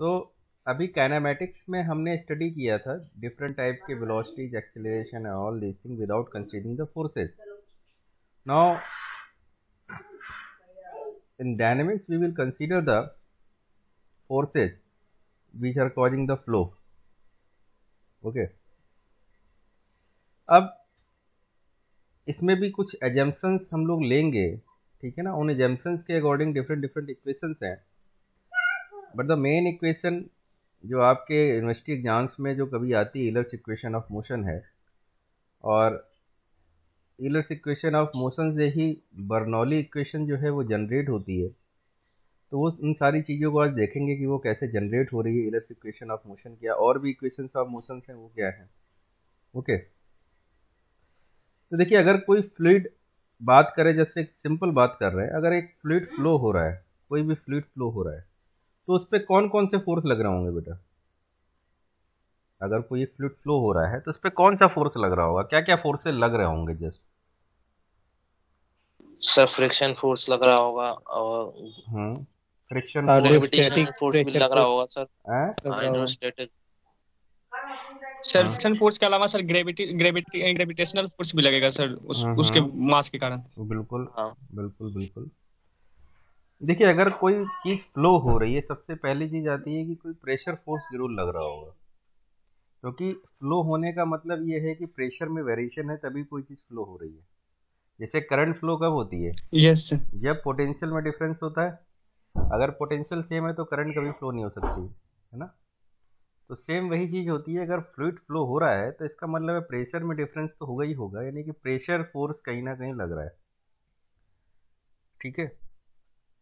तो अभी काइनेमेटिक्स में हमने स्टडी किया था डिफरेंट टाइप के velocities, acceleration and all this thing without considering the forces. Now in dynamics we will consider the forces which are causing the flow. Okay. अब इसमें भी कुछ एजम्पशंस हम लोग लेंगे, ठीक है ना. उन एजम्पशंस के अकॉर्डिंग डिफरेंट डिफरेंट इक्वेशंस हैं, बट द मेन इक्वेशन जो आपके यूनिवर्सिटी एग्जाम्स में जो कभी आती है ईलर्स इक्वेशन ऑफ मोशन है, और ईलर्स इक्वेशन ऑफ मोशन से ही बर्नौली इक्वेशन जो है वो जनरेट होती है. तो वो उन सारी चीज़ों को आज देखेंगे कि वो कैसे जनरेट हो रही है. ईलर्स इक्वेशन ऑफ मोशन क्या, और भी इक्वेशंस ऑफ मोशन हैं वो क्या है. ओके. तो देखिए, अगर कोई फ्लूइड बात करें, जैसे एक सिंपल बात कर रहे हैं, अगर एक फ्लूइड फ्लो हो रहा है, कोई भी फ्लूइड फ्लो हो रहा है, तो उस पर कौन कौन से फोर्स लग रहे होंगे बेटा. अगर कोई फ्लूइड फ्लो हो रहा है तो उस पर कौन सा फोर्स लग रहा होगा, क्या क्या फोर्सेस लग रहे होंगे. जस्ट सर फ्रिक्शन फोर्स लग रहा होगा, और फ्रिक्शन ग्रेविटेशनल फोर्स भी लग रहा होगा sir. Hydrostatic. Sir friction force के अलावा सर ग्रेविटेशनल फोर्स भी लगेगा सर, उसके मास के कारण. बिल्कुल. हाँ. बिल्कुल बिल्कुल. देखिए, अगर कोई चीज फ्लो हो रही है, सबसे पहली चीज आती है कि कोई प्रेशर फोर्स जरूर लग रहा होगा, क्योंकि फ्लो होने का मतलब ये है कि प्रेशर में वेरिएशन है, तभी कोई चीज फ्लो हो रही है. जैसे करंट फ्लो कब होती है? Yes sir. जब पोटेंशियल में डिफरेंस होता है. अगर पोटेंशियल सेम है तो करंट कभी फ्लो नहीं हो सकती है ना. तो सेम वही चीज होती है, अगर फ्लूइड फ्लो हो रहा है तो इसका मतलब है प्रेशर में डिफरेंस तो होगा ही होगा, यानी कि प्रेशर फोर्स कहीं ना कहीं लग रहा है. ठीक है.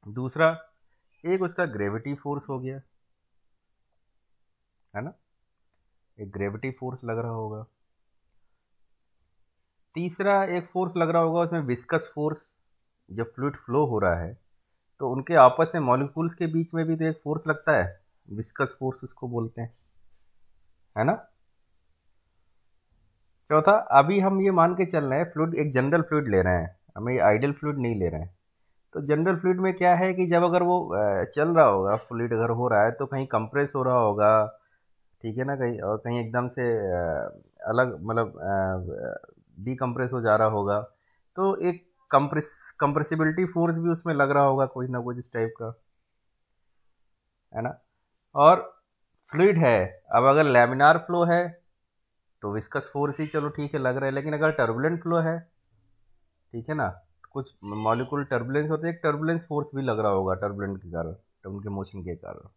दूसरा, एक उसका ग्रेविटी फोर्स हो गया, है ना, एक ग्रेविटी फोर्स लग रहा होगा. तीसरा एक फोर्स लग रहा होगा उसमें विस्कस फोर्स. जब फ्लूइड फ्लो हो रहा है तो उनके आपस में मॉलिक्यूल्स के बीच में भी तो एक फोर्स लगता है, विस्कस फोर्स उसको बोलते हैं, है ना. चौथा, अभी हम ये मान के चल रहे हैं फ्लूइड एक जनरल फ्लूइड ले रहे हैं, हमें आइडियल फ्लूइड नहीं ले रहे हैं. तो जनरल फ्लूइड में क्या है कि जब अगर वो चल रहा होगा, फ्लूइड अगर हो रहा है तो कहीं कंप्रेस हो रहा होगा, ठीक है ना, कहीं और कहीं एकदम से अलग, मतलब डीकम्प्रेस हो जा रहा होगा. तो एक कंप्रेसिबिलिटी फोर्स भी उसमें लग रहा होगा, कोई ना कुछ इस टाइप का, है ना. और फ्लूइड है, अब अगर लैमिनार फ्लो है तो विस्कस फोर्स ही चलो ठीक है लग रहा है, लेकिन अगर टर्बुलेंट फ्लो है, ठीक है ना, कुछ मॉलिक्यूल टर्बुलेंस होते हैं, एक टर्बुलेंस फोर्स भी लग रहा होगा टर्बुलेंट के कारण, उनके मोशन के कारण.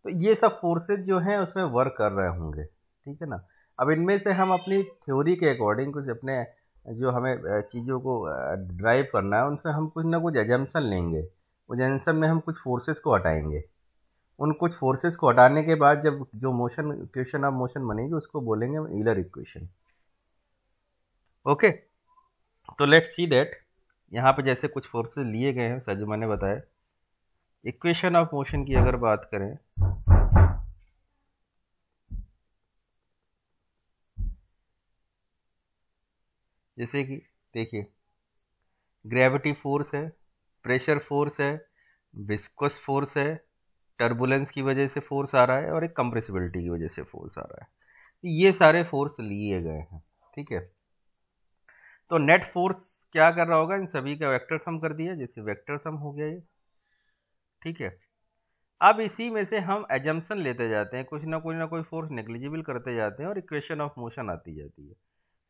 तो ये सब फोर्सेज जो हैं उसमें वर्क कर रहे होंगे, ठीक है ना. अब इनमें से हम अपनी थ्योरी के अकॉर्डिंग कुछ अपने जो हमें चीज़ों को ड्राइव करना है, उनसे हम कुछ ना कुछ एजम्पशन लेंगे. उस एजम्पशन में हम कुछ फोर्सेस को हटाएंगे. उन कुछ फोर्सेस को हटाने के बाद जब जो मोशन इक्वेशन ऑफ मोशन बनेगी उसको बोलेंगे ईलर इक्वेशन. ओके. तो लेट्स सी दैट यहाँ पे जैसे कुछ फोर्सेस लिए गए हैं, सर जो मैंने बताया. इक्वेशन ऑफ मोशन की अगर बात करें, जैसे कि देखिए, ग्रेविटी फोर्स है, प्रेशर फोर्स है, विस्कस फोर्स है, टर्बुलेंस की वजह से फोर्स आ रहा है, और एक कंप्रेसिबिलिटी की वजह से फोर्स आ रहा है. तो ये सारे फोर्स लिए गए हैं, ठीक है. तो नेट फोर्स क्या कर रहा होगा, इन सभी का वेक्टर सम कर दिया, जैसे वेक्टर सम हो गया ये, ठीक है. अब इसी में से हम एजम्पशन लेते जाते हैं, कुछ ना कोई फोर्स नेग्लिजिबल करते जाते हैं, और इक्वेशन ऑफ मोशन आती जाती है.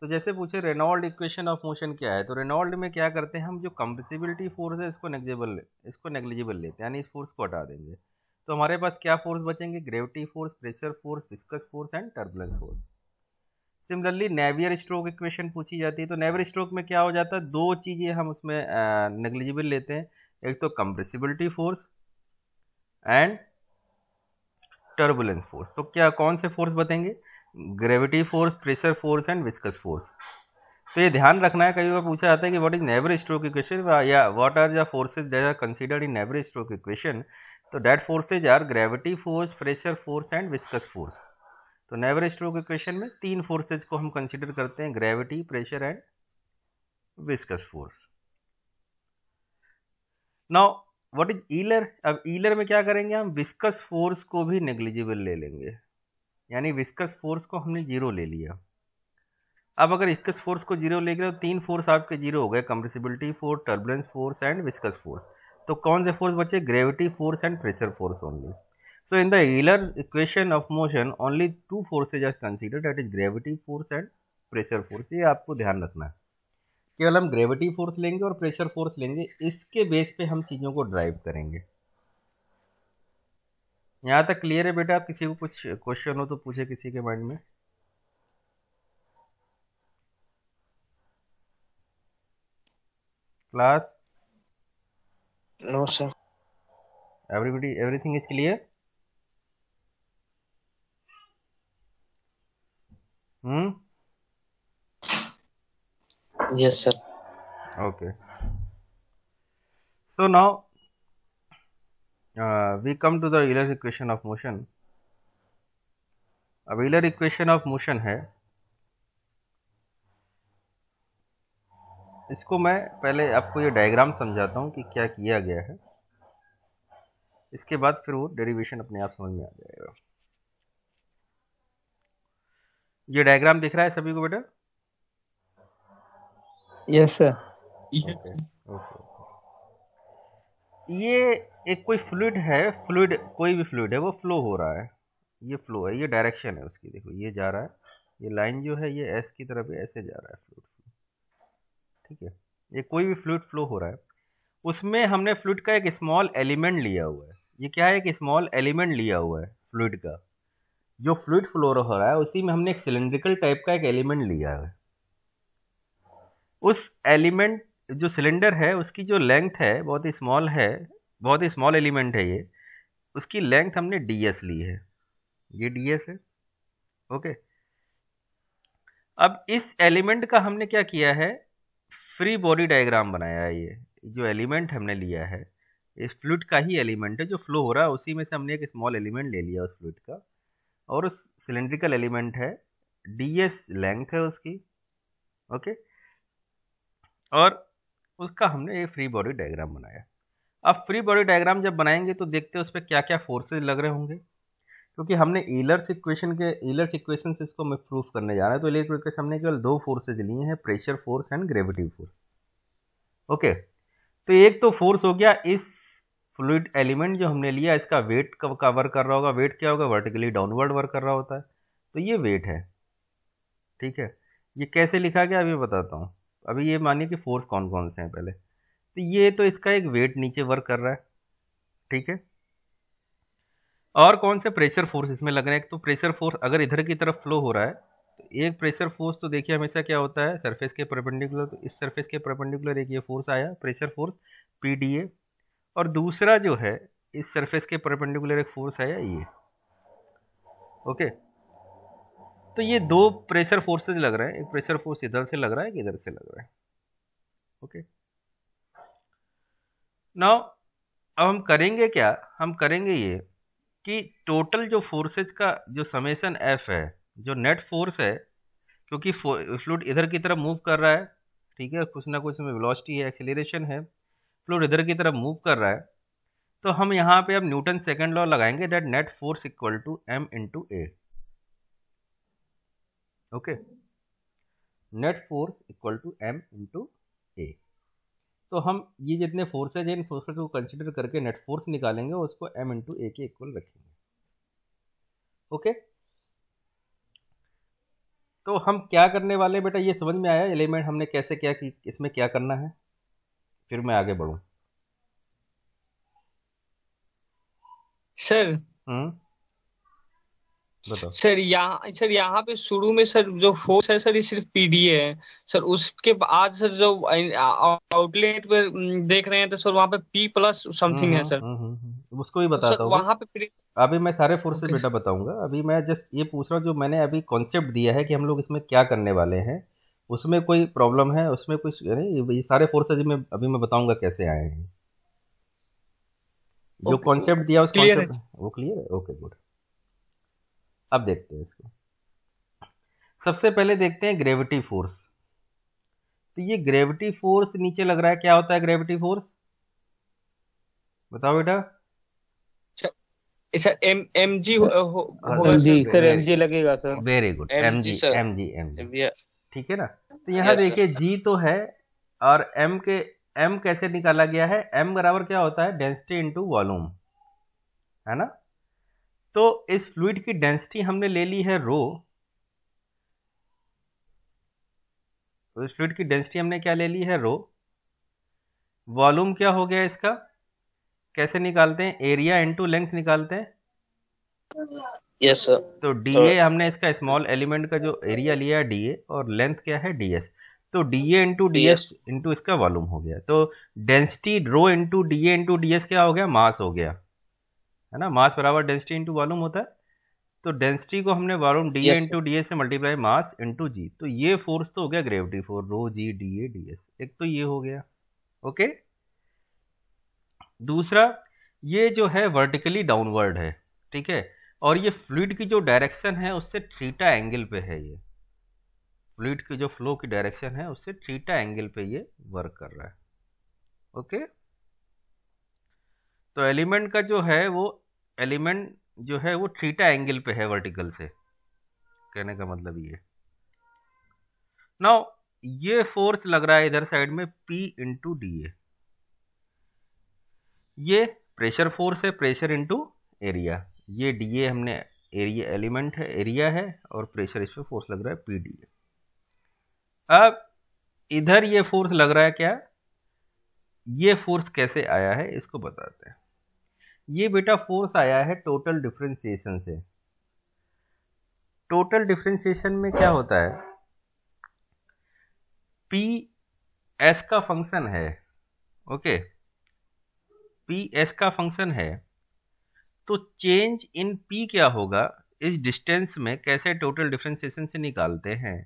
तो जैसे पूछे रेनॉल्ड इक्वेशन ऑफ मोशन क्या है, तो रेनॉल्ड में क्या करते हैं हम, जो कंप्रेसिबिलिटी फोर्स है इसको नेग्लिजिबल लेते हैं, यानी इस फोर्स को हटा देंगे. तो हमारे पास क्या फोर्स बचेंगे, gravity force, pressure force, viscous force and turbulence force. Similarly Navier stroke equation पूछी जाती है, तो नेवियर स्ट्रोक में क्या हो जाता है, दो चीज़ें हम उसमें नेग्लिजिबल लेते हैं, एक तो compressibility force and turbulence force. तो क्या कौन से फोर्स बतेंगे, gravity force, pressure force and viscous force. तो ये ध्यान रखना है, कई बार पूछा जाता है कि what is Navier stroke equation, या what are the forces that are considered in Navier stroke equation. तो that forces are gravity force, pressure force and viscous force. तो नेवियर स्ट्रोक इक्वेशन में तीन फोर्सेज को हम कंसीडर करते हैं, gravity, pressure and viscous force. Now what is Euler? अब Euler में क्या करेंगे, हम विस्कस फोर्स को भी नेग्लिजिबल ले लेंगे, यानी विस्कस फोर्स को हमने जीरो ले लिया। अब अगर विस्कस फोर्स को जीरो ले गए तो तीन फोर्स आपके जीरो हो गए, compressibility force, turbulence force and viscous force. तो कौन से फोर्स बचे? Gravity force and pressure force only. So in the Euler equation of motion only two forces are considered, that is gravity force and pressure force. ये आपको ध्यान रखना है, केवल हम ग्रेविटी फोर्स लेंगे और प्रेशर फोर्स लेंगे, इसके बेस पे हम चीज़ों को ड्राइव करेंगे। यहाँ तक क्लियर है बेटा? आप किसी को कुछ क्वेश्चन हो तो पूछे किसी के माइंड में। Class? No sir. Everybody, everything is clear? Yes sir. Okay. So now we come to the Euler's equation of motion. अब Euler equation of motion है, इसको मैं पहले आपको ये डायग्राम समझाता हूँ कि क्या किया गया है, इसके बाद फिर वो डेरिवेशन अपने आप समझ में आ जाएगा। ये डायग्राम दिख रहा है सभी को बेटा? Yes sir. ओके। ये एक कोई फ्लूइड है, फ्लूइड कोई भी फ्लूइड है, वो फ्लो हो रहा है, ये फ्लो है, ये डायरेक्शन है उसकी, देखो ये जा रहा है, ये लाइन जो है ये एस की तरफ है, ऐसे जा रहा है फ्लूइड, ठीक है। ये कोई भी फ्लूइड फ्लो हो रहा है, उसमें हमने फ्लूइड का एक स्मॉल एलिमेंट लिया हुआ है। ये क्या है? एक स्मॉल एलिमेंट लिया हुआ है फ्लूइड का, जो फ्लूइड फ्लो हो रहा है उसी में हमने एक सिलेंड्रिकल टाइप का एक एलिमेंट लिया है। उस एलिमेंट, जो सिलेंडर है उसकी जो लेंथ है बहुत ही स्मॉल है, बहुत ही स्मॉल एलिमेंट है ये, उसकी लेंथ हमने ds ली है, ये ds है। ओके। अब इस एलिमेंट का हमने क्या किया है, फ्री बॉडी डायग्राम बनाया है। ये जो एलिमेंट हमने लिया है इस फ्लूइड का ही एलिमेंट है जो फ्लो हो रहा है, उसी में से हमने एक स्मॉल एलिमेंट ले लिया उस फ्लूइड का, और उस सिलेंड्रिकल एलिमेंट है, ds लेंथ है उसकी। ओके। और उसका हमने एक फ्री बॉडी डायग्राम बनाया। अब फ्री बॉडी डायग्राम जब बनाएंगे तो देखते हैं उस पर क्या क्या फोर्सेज लग रहे होंगे, क्योंकि हमने ईलर्स इक्वेशन से इसको मैं प्रूफ करने जा रहा है। तो ईलर्स इक्वेशन हमने केवल दो फोर्सेज लिए हैं, pressure force and gravity force. Okay. तो एक तो फोर्स हो गया इस फ्लूइड एलिमेंट जो हमने लिया, इसका वेट का वर्क कर रहा होगा। वेट क्या होगा? वर्टिकली डाउनवर्ड वर्क कर रहा होता है, तो ये वेट है, ठीक है। ये कैसे लिखा गया अभी बताता हूँ। अभी ये मानिए कि फोर्स कौन कौन से हैं पहले, तो ये तो इसका एक वेट नीचे वर्क कर रहा है, ठीक है। और कौन से प्रेशर फोर्स इसमें लग रहे हैं? एक तो प्रेशर फोर्स अगर इधर की तरफ फ्लो हो रहा है तो एक प्रेशर फोर्स तो देखिए हमेशा क्या होता है, सरफेस के परपेंडिकुलर, तो इस सरफेस के परपेंडिकुलर एक ये फोर्स आया प्रेशर फोर्स PDA, और दूसरा जो है इस सरफेस के परपेंडिकुलर एक फोर्स आया ये। ओके। तो ये दो प्रेशर फोर्सेज लग रहे हैं, एक प्रेशर फोर्स इधर से लग रहा है, एक इधर से लग रहा है। ओके। नाउ अब हम करेंगे क्या, हम करेंगे ये कि टोटल जो फोर्सेज का जो समेशन F है, जो नेट फोर्स है, क्योंकि फ्लूइड इधर की तरफ मूव कर रहा है, ठीक है, कुछ ना कुछ में वेलोसिटी है, एक्सीलरेशन है, फ्लूइड इधर की तरफ मूव कर रहा है, तो हम यहाँ पे अब न्यूटन सेकंड लॉ लगाएंगे, that net force equal to m into A. Okay. Net force equal to m into A. तो हम ये जितने फोर्सेज हैं इन फोर्सेज को कंसिडर करके नेट फोर्स निकालेंगे, उसको m इंटू ए के इक्वल रखेंगे। ओके। तो हम क्या करने वाले बेटा, ये समझ में आया एलिमेंट हमने कैसे क्या कि इसमें क्या करना है, फिर मैं आगे बढ़ूं। सर बताओ। सर यहाँ पे शुरू में सर जो फोर्स है सर ये सिर्फ पीडीए है सर, उसके बाद सर जो आउटलेट पे देख रहे हैं तो सर वहाँ पे P प्लस समथिंग है सर। उसको भी तो बताता सर हूँ वहाँ पे अभी मैं सारे फोर्सेज बेटा बताऊंगा। अभी मैं जस्ट ये पूछ रहा हूँ, जो मैंने अभी कॉन्सेप्ट दिया है कि हम लोग इसमें क्या करने वाले हैं, उसमें कोई प्रॉब्लम है? उसमें कुछ नहीं, ये सारे फोर्सेज में अभी मैं बताऊंगा कैसे आए हैं। जो कॉन्सेप्ट दिया उस कॉन्सेप्ट वो क्लियर है? Okay good. अब देखते हैं इसको। सबसे पहले देखते हैं ग्रेविटी फोर्स। तो ये ग्रेविटी फोर्स नीचे लग रहा है, क्या होता है ग्रेविटी फोर्स? बताओ बेटा। सर एम जी होगा एमजी सर। सर, एमजी लगेगा sir. Very good, M MG G sir. M G M G, MV. ठीक है ना। तो यहाँ यस सर। देखिए जी तो है, और एम कैसे निकाला गया है, एम बराबर क्या होता है, डेंसिटी इनटू वॉल्यूम, है ना। तो इस फ्लूइड की डेंसिटी हमने ले ली है रो, तो इस फ्लूइड की डेंसिटी हमने क्या ले ली है रो। वॉल्यूम क्या हो गया इसका, कैसे निकालते हैं, एरिया इनटू लेंथ निकालते हैं। Yes sir. तो सर डीए हमने इसका स्मॉल एलिमेंट का जो एरिया लिया है डीए, और लेंथ क्या है डीएस। तो DA into DS DS. Into इसका वॉल्यूम हो गया। तो density rho into DA into DS क्या हो गया, मास हो गया, है ना। मास बराबर डेंसिटी इंटू वॉल्यूम होता है। तो डेंसिटी को हमने volume DA yes into DS से मल्टीप्लाई मास इंटू जी। तो ये फोर्स तो हो गया ग्रेविटी फोर्स, रो जी डीए डीएस, एक तो ये हो गया। ओके, दूसरा ये जो है वर्टिकली डाउनवर्ड है, ठीक है, और ये फ्लूइड की जो डायरेक्शन है उससे थीटा एंगल पे है। ये फ्लूइड की जो फ्लो की डायरेक्शन है उससे थीटा एंगल पे ये वर्क कर रहा है। ओके, तो एलिमेंट का जो है वो, एलिमेंट जो है वो थीटा एंगल पे है वर्टिकल से, कहने का मतलब ये। नाउ ये फोर्स लग रहा है इधर साइड में P इंटू डी ए, ये प्रेशर फोर्स है, प्रेशर इंटू एरिया। ये डी ए हमने एरिया एलिमेंट है, एरिया है, और प्रेशर इस पे फोर्स लग रहा है पी डी ए। अब इधर ये फोर्स लग रहा है क्या, ये फोर्स कैसे आया है इसको बताते हैं। ये बेटा फोर्स आया है टोटल डिफरेंशिएशन से। टोटल डिफरेंशिएशन में क्या होता है, पी एस का फंक्शन है, ओके, पी एस का फंक्शन है। तो चेंज इन पी क्या होगा इस डिस्टेंस में, कैसे टोटल डिफरेंशिएशन से निकालते हैं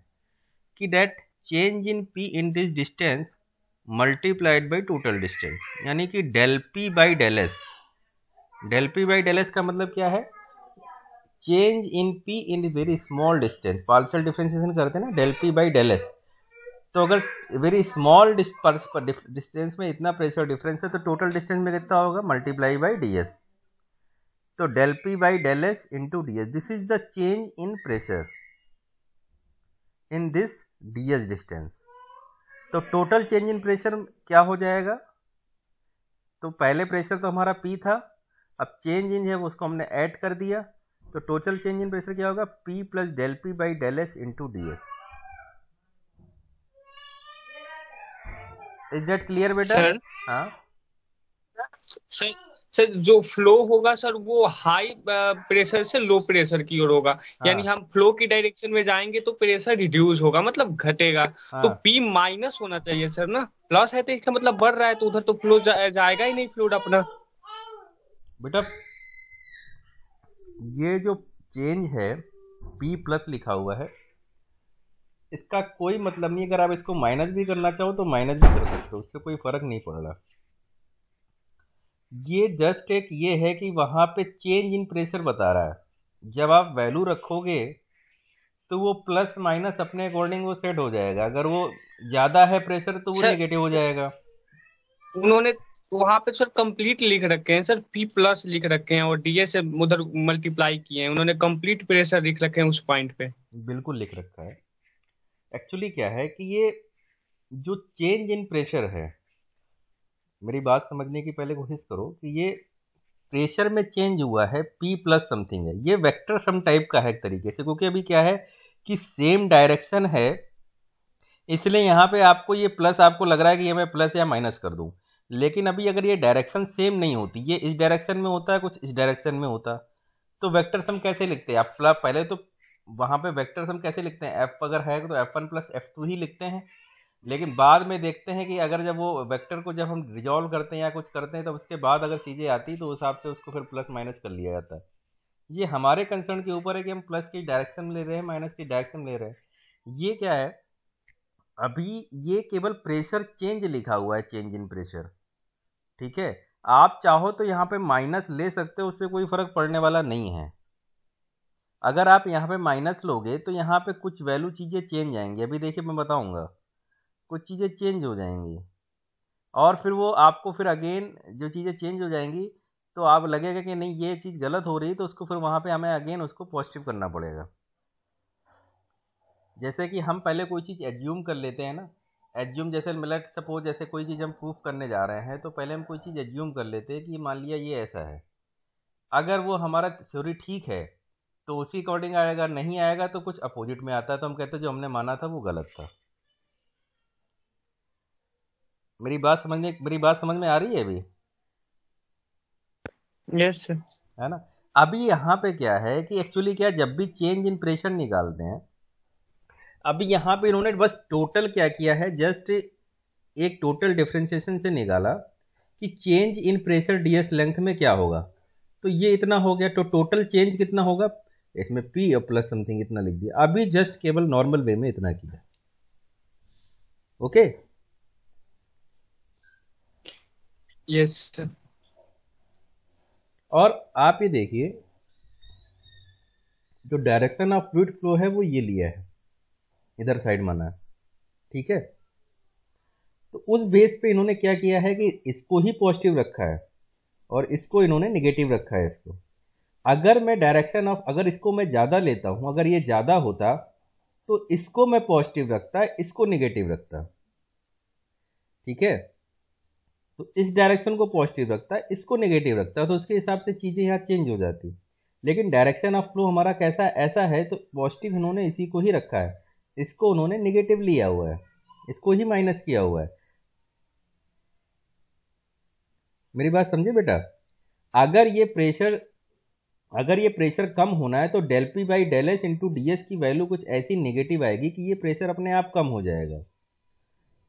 कि that change in p in this distance multiplied by total distance, यानी कि del P by del s. Del P by del s का मतलब क्या है, change in p in very small distance, partial differentiation करते हैं ना, del P by del s. तो अगर वेरी स्मॉल डिस्टेंस में इतना प्रेशर डिफरेंस है तो टोटल डिस्टेंस में कितना होगा, मल्टीप्लाई बाई डी एस। तो del P by del S into D s, this is the change in pressure in this d s distance. तो टोटल चेंज इन प्रेशर क्या हो जाएगा, तो पहले प्रेशर तो हमारा P था, अब चेंज इन है वो उसको हमने ऐड कर दिया। तो टोटल चेंज इन प्रेशर क्या होगा, P plus del P by del S into D s. Is that clear बेटा। सर हाँ सर सर जो फ्लो होगा सर वो हाई प्रेशर से लो प्रेशर की ओर होगा, यानी हाँ हम फ्लो की डायरेक्शन में जाएंगे तो प्रेशर रिड्यूस होगा, मतलब घटेगा। तो हाँ पी माइनस होना चाहिए सर ना, प्लस है तो इसका मतलब बढ़ रहा है, तो उधर तो फ्लो जाएगा ही नहीं फ्लूइड अपना। बेटा, ये जो चेंज है P प्लस लिखा हुआ है, इसका कोई मतलब नहीं, अगर आप इसको माइनस भी करना चाहो तो माइनस भी कर सकते हो, उससे कोई फर्क नहीं पड़ रहा। ये जस्ट एक ये है कि वहां पे चेंज इन प्रेशर बता रहा है। जब आप वैल्यू रखोगे तो वो प्लस माइनस अपने अकॉर्डिंग वो सेट हो जाएगा। अगर वो ज्यादा है प्रेशर तो वो सर नेगेटिव हो जाएगा। उन्होंने वहां पे सर कंप्लीट लिख रखे हैं सर, पी प्लस लिख रखे हैं और डीए से उधर मल्टीप्लाई किए हैं, उन्होंने कंप्लीट प्रेशर लिख रखे हैं उस पॉइंट पे। बिल्कुल लिख रखा है। एक्चुअली क्या है कि ये जो चेंज इन प्रेशर है, मेरी बात समझने की पहले कोशिश करो कि ये प्रेशर में चेंज हुआ है P प्लस समथिंग है, ये वेक्टर सम टाइप का है एक तरीके से, क्योंकि अभी क्या है कि सेम डायरेक्शन है, इसलिए यहाँ पे आपको ये प्लस आपको लग रहा है कि ये मैं प्लस या माइनस कर दूं। लेकिन अभी अगर ये डायरेक्शन सेम नहीं होती, ये इस डायरेक्शन में होता है, कुछ इस डायरेक्शन में होता, तो वेक्टर सम कैसे लिखते हैं आप, पहले तो वहाँ पे वेक्टर सम कैसे लिखते हैं, एफ अगर है तो F1 प्लस F2 ही लिखते हैं। लेकिन बाद में देखते हैं कि अगर जब वो वेक्टर को जब हम रिजॉल्व करते हैं या कुछ करते हैं तो उसके बाद अगर चीज़ें आती तो उस हिसाब से उसको फिर प्लस माइनस कर लिया जाता है। ये हमारे कंसर्न के ऊपर है कि हम प्लस की डायरेक्शन ले रहे हैं, माइनस की डायरेक्शन ले रहे हैं। ये क्या है, अभी ये केवल प्रेशर चेंज लिखा हुआ है, चेंज इन प्रेशर, ठीक है। आप चाहो तो यहाँ पे माइनस ले सकते हो, उससे कोई फर्क पड़ने वाला नहीं है। अगर आप यहाँ पे माइनस लोगे तो यहाँ पे कुछ वैल्यू चीज़ें चेंज आएंगी, अभी देखिए मैं बताऊंगा, कुछ चीज़ें चेंज हो जाएंगी। और फिर वो आपको फिर अगेन जो चीज़ें चेंज हो जाएंगी तो आप लगेगा कि नहीं ये चीज़ गलत हो रही है, तो उसको फिर वहाँ पे हमें अगेन उसको पॉजिटिव करना पड़ेगा। जैसे कि हम पहले कोई चीज़ एज्यूम कर लेते हैं ना, एज्यूम जैसे लेट सपोज जैसे कोई चीज़ हम प्रूफ करने जा रहे हैं तो पहले हम कोई चीज़ एज्यूम कर लेते हैं कि मान लिया ये ऐसा है। अगर वो हमारा थ्योरी ठीक है तो उसी अकॉर्डिंग आएगा, नहीं आएगा तो कुछ अपोजिट में आता है तो हम कहते हैं जो हमने माना था वो गलत था। मेरी बात समझ में आ रही है अभी? Yes sir. है ना? अभी यहाँ पे क्या है कि एक्चुअली क्या, जब भी चेंज इन प्रेशर निकालते हैं, अभी यहाँ पे इन्होंने बस टोटल क्या किया है, जस्ट एक टोटल डिफरेंशिएशन से निकाला कि change in pressure DS length में क्या होगा। तो ये इतना हो गया, तो टोटल चेंज कितना होगा, इसमें पी और प्लस समथिंग इतना लिख दिया। अभी जस्ट केवल नॉर्मल वे में इतना किया। Okay, yes sir. और आप ये देखिए जो डायरेक्शन ऑफ फ्लूइड फ्लो है वो ये लिया है, इधर साइड माना है, ठीक है। तो उस बेस पे इन्होंने क्या किया है कि इसको ही पॉजिटिव रखा है और इसको इन्होंने निगेटिव रखा है। इसको अगर मैं डायरेक्शन ऑफ, अगर इसको मैं ज़्यादा लेता हूँ, अगर ये ज़्यादा होता तो इसको मैं पॉजिटिव रखता, इसको निगेटिव रखता, ठीक है। तो इस डायरेक्शन को पॉजिटिव रखता, इसको नेगेटिव रखता, तो उसके हिसाब से चीज़ें यहाँ चेंज हो जाती। लेकिन डायरेक्शन ऑफ फ्लो हमारा कैसा ऐसा है, तो पॉजिटिव इन्होंने इसी को ही रखा है, इसको उन्होंने निगेटिव लिया हुआ है, इसको ही माइनस किया हुआ है। मेरी बात समझे बेटा? अगर ये प्रेशर कम होना है तो del P by del S into D s की वैल्यू कुछ ऐसी नेगेटिव आएगी कि ये प्रेशर अपने आप कम हो जाएगा।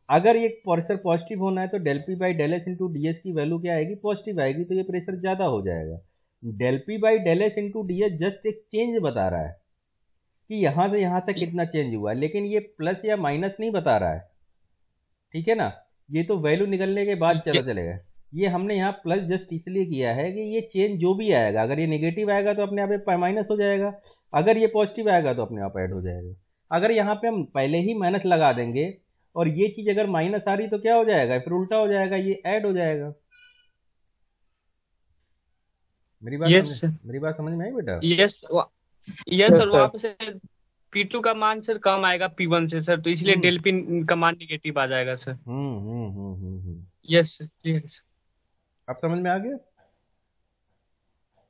अगर ये प्रेशर पॉजिटिव होना है तो del P by del S into D s की वैल्यू क्या आएगी, पॉजिटिव आएगी, तो ये प्रेशर ज़्यादा हो जाएगा। Del P by del S into D s just एक चेंज बता रहा है कि यहाँ से यहाँ तक कितना चेंज हुआ है, लेकिन ये प्लस या माइनस नहीं बता रहा है, ठीक है ना। ये तो वैल्यू निकलने के बाद चला चलेगा। ये हमने यहाँ प्लस जस्ट इसलिए किया है कि ये चेंज जो भी आएगा, अगर ये नेगेटिव आएगा तो अपने आप माइनस हो जाएगा, अगर ये पॉजिटिव आएगा तो अपने आप ऐड हो जाएगा। अगर यहाँ पे हम पहले ही माइनस लगा देंगे और ये चीज़ अगर माइनस आ रही तो क्या हो जाएगा, फिर उल्टा हो जाएगा, ये ऐड हो जाएगा। मेरी बात समझ में आई बेटा? Yes yes sir. वहाँ पे सर P2 का मान सर कम आएगा P1 से सर, तो इसलिए डेल पी का मान निगेटिव आ जाएगा sir. Yes sir, clear sir. अब समझ में आ गया?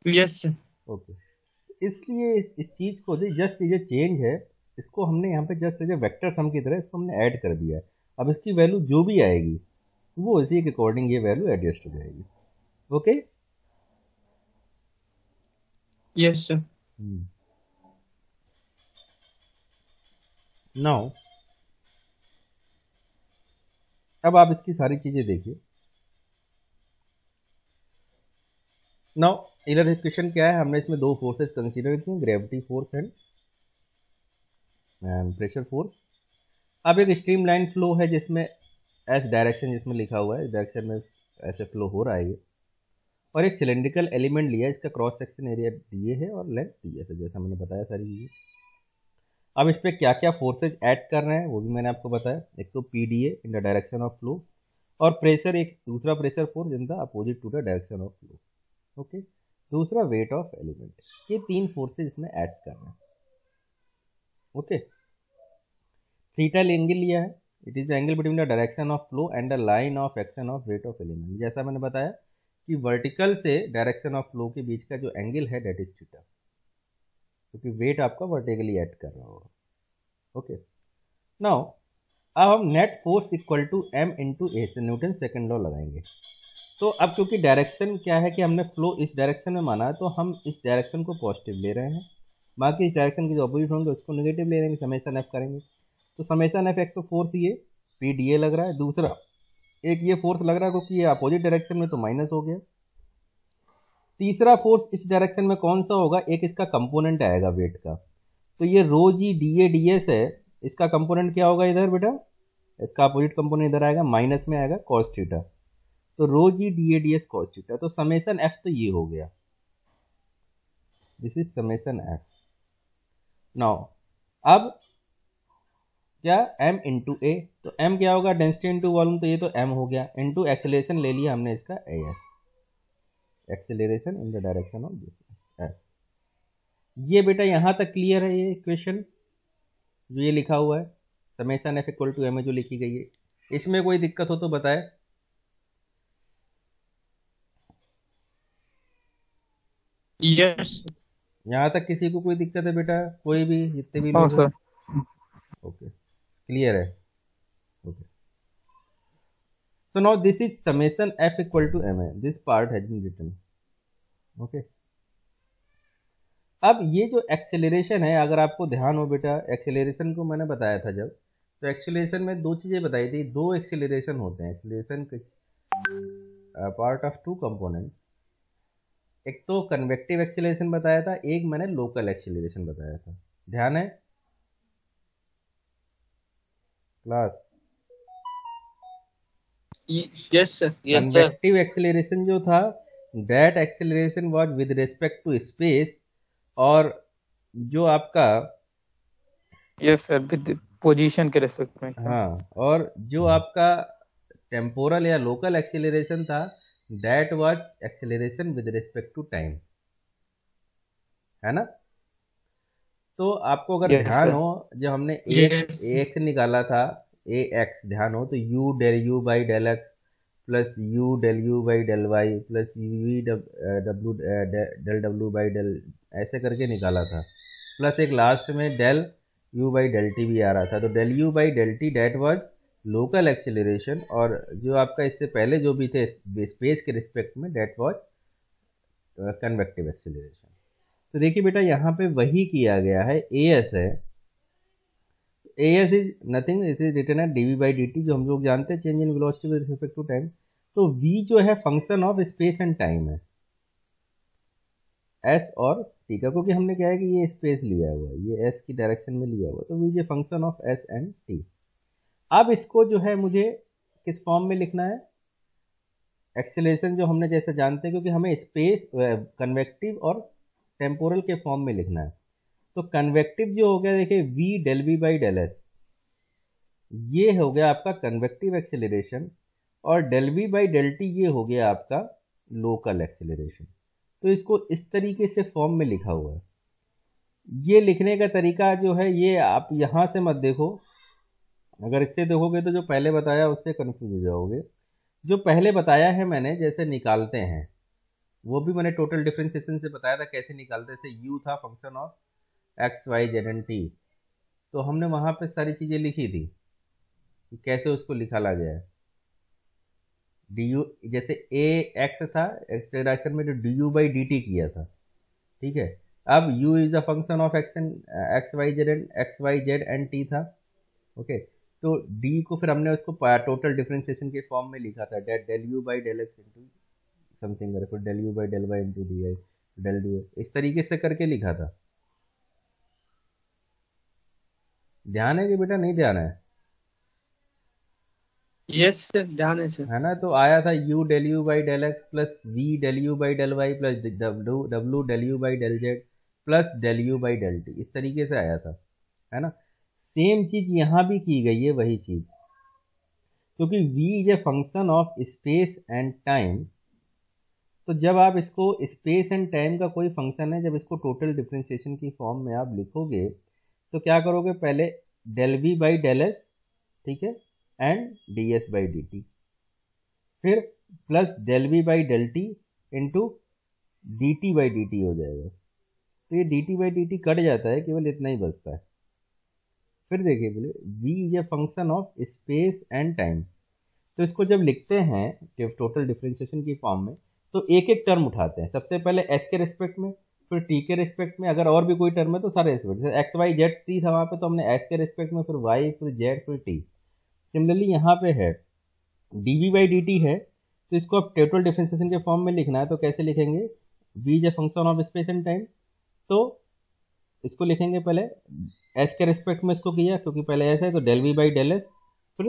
Yes sir. ओके, इसलिए इस चीज को जस्ट ये चेंज है, इसको हमने यहाँ पे जस्ट जो वेक्टर सम की तरह इसको हमने ऐड कर दिया है। अब इसकी वैल्यू जो भी आएगी वो इसी के अकॉर्डिंग ये वैल्यू एडजस्ट हो जाएगी। Okay, yes sir. नाउ अब आप इसकी सारी चीजें देखिए। नाउ इधर इक्वेशन क्या है, हमने इसमें दो फोर्सेस कंसीडर किए, gravity force and pressure force. अब एक स्ट्रीम लाइन फ्लो है जिसमें एस डायरेक्शन जिसमें लिखा हुआ है, इस डायरेक्शन में ऐसे फ्लो हो रहा है ये, और एक सिलेंड्रिकल एलिमेंट लिया है, इसका क्रॉस सेक्शन एरिया डी है और लेंथ डी है, जैसा मैंने बताया सारी चीज़ें। अब इस पर क्या क्या फोर्सेज ऐड कर रहे हैं वो भी मैंने आपको बताया। एक तो p D a in the direction of flow, और प्रेशर एक दूसरा pressure force in the opposite to the direction of flow. Okay, दूसरा वेट ऑफ एलिमेंट, ये तीन फोर्सेज इसमें ऐड कर रहे हैं। ओके, थीटा एंगल लिया है, it is the angle between the direction of flow and the line of action of weight of element. जैसा मैंने बताया कि वर्टिकल से डायरेक्शन ऑफ फ्लो के बीच का जो एंगल है दैट इज थीटा, क्योंकि वेट आपका वर्टिकली ऐड कर रहा होगा। ओके, नाउ अब हम net force equal to M into A से न्यूटन सेकेंड लॉ लगाएंगे। तो अब क्योंकि डायरेक्शन क्या है कि हमने फ्लो इस डायरेक्शन में माना है, तो हम इस डायरेक्शन को पॉजिटिव ले रहे हैं, बाकी इस डायरेक्शन के जो अपोजिट होंगे उसको नेगेटिव ले लेंगे, समेशन एफ करेंगे। तो समेशन एफ एक तो फोर्स ये पी डी ए लग रहा है, दूसरा एक ये फोर्स लग रहा है क्योंकि ये अपोजिट डायरेक्शन में तो माइनस हो गया। तीसरा फोर्स इस डायरेक्शन में कौन सा होगा, एक इसका कंपोनेंट आएगा वेट का, तो ये rho G D A D S है, इसका कंपोनेंट क्या होगा इधर बेटा, इसका अपोजिट कंपोनेंट इधर आएगा, माइनस में आएगा कॉस थीटा, तो rho G D A D S cos theta. तो समेशन एफ तो ये हो गया, this is summation F. Now अब क्या m इंटू ए, तो m क्या होगा, डेंसिटी इंटू वॉल्यूम, तो ये तो m हो गया, इंटू एक्सेलरेशन ले लिया हमने इसका as, acceleration in the direction of this. ये बेटा यहाँ तक क्लियर है, ये इक्वेशन जो ये लिखा हुआ है summation f equal to m जो लिखी गई है, इसमें कोई दिक्कत हो तो बताए। यस यहाँ तक किसी को कोई दिक्कत है बेटा, कोई भी, जितने भी हाँ लोग हैं? सर। ओके, क्लियर है। Okay, so now this is summation f equal to ma, this part has been written। Okay, अब ये जो एक्सेलरेशन है, अगर आपको ध्यान हो बेटा, एक्सेलरेशन को मैंने बताया था जब, तो एक्सेलरेशन में दो चीज़ें बताई थी, दो एक्सेलरेशन होते हैं एक्सेलरेशन के, पार्ट ऑफ टू कंपोनेंट। एक तो कन्वेक्टिव एक्सेलरेशन बताया था, एक मैंने लोकल एक्सेलरेशन बताया था, ध्यान है class? Yes sir. Convective acceleration जो था, that acceleration was with respect to space, और जो आपका, यस सर, विद पोजीशन के रेस्पेक्ट में। हाँ, और जो आपका टेम्पोरल या लोकल एक्सेलरेशन था, that was acceleration with respect to time, है ना? तो आपको अगर Yes, ध्यान sir. हो, जब हमने Yes. एक्स निकाला था, ए एक्स, ध्यान हो तो you del you by del x plus you del you by del y plus V W del W by del, ऐसे करके निकाला था, प्लस एक लास्ट में del you by del T भी आ रहा था। तो del you by del T date was local acceleration, और जो आपका इससे पहले जो भी थे स्पेस के रिस्पेक्ट में, डेट वाज कन्वेक्टिव एक्सेलरेशन। तो देखिए बेटा, यहाँ पे वही किया गया है, ए एस है, a s is nothing, it is written at d v by D t, जो हम लोग जानते हैं change in velocity with respect to time. तो वी जो है function of space and time है, एस और टी का, क्योंकि हमने क्या है कि ये स्पेस लिया हुआ है, ये एस की डायरेक्शन में लिया हुआ, तो v is function of s and t. अब इसको जो है मुझे किस फॉर्म में लिखना है, एक्सेलरेशन जो हमने जैसे जानते हैं, क्योंकि हमें स्पेस कन्वेक्टिव और टेम्पोरल के फॉर्म में लिखना है। तो कन्वेक्टिव जो हो गया, देखिए v del we by del s, ये हो गया आपका कन्वेक्टिव एक्सेलरेशन, और del we by del t ये हो गया आपका लोकल एक्सेलरेशन। तो इसको इस तरीके से फॉर्म में लिखा हुआ है। ये लिखने का तरीका जो है, ये आप यहाँ से मत देखो, अगर इससे देखोगे तो जो पहले बताया उससे कंफ्यूज हो जाओगे। जो पहले बताया है मैंने, जैसे निकालते हैं, वो भी मैंने टोटल डिफरेंशिएशन से बताया था कैसे निकालते थे। यू था function of x y z and t, तो हमने वहाँ पे सारी चीज़ें लिखी थी कि कैसे उसको निकाला गया है। डी यू, जैसे ए एक्स था, एक्सेलरेशन में जो d u by D t किया था, ठीक है। अब u is the function of x y z and t था, ओके। तो d को फिर हमने उसको टोटल डिफरेंशिएशन के फॉर्म में लिखा था, del you by del X into something, फिर del you by del Y into D I del D, इस तरीके से करके लिखा था। ध्यान है कि बेटा नहीं ध्यान है? यस सर, ध्यान है सर। है ना? तो आया था u del you by del x plus v del you by del y plus w del you by del z plus del you by del t, इस तरीके से आया था, है ना? सेम चीज यहाँ भी की गई है, वही चीज, क्योंकि v is a function of space and time. तो जब आप इसको स्पेस एंड टाइम का कोई फंक्शन है, जब इसको टोटल डिफरेंशिएशन की फॉर्म में आप लिखोगे तो क्या करोगे, पहले del we by del S, ठीक है, and D S by D T, फिर plus del we by del T into D T by D T हो जाएगा। तो ये D T by D T cut जाता है, केवल इतना ही बचता है। फिर देखिए बोले v is a function of space and time. तो इसको जब लिखते हैं टोटल डिफरेंशिएशन की फॉर्म में, तो एक एक टर्म उठाते हैं, सबसे पहले s के रिस्पेक्ट में, फिर t के रिस्पेक्ट में, अगर और भी कोई टर्म है तो सारे रिस्पेक्ट, जैसे एक्स वाई जेड टी था वहाँ पे, तो हमने s के रिस्पेक्ट में, फिर y, फिर z, फिर t। सिमिलरली यहाँ पे है d v by D t है, तो इसको अब टोटल डिफरेंशिएशन के फॉर्म में लिखना है, तो कैसे लिखेंगे, v is a function of space and time. तो इसको लिखेंगे पहले s के रिस्पेक्ट में, इसको किया क्योंकि पहले s है, तो del we by del s, फिर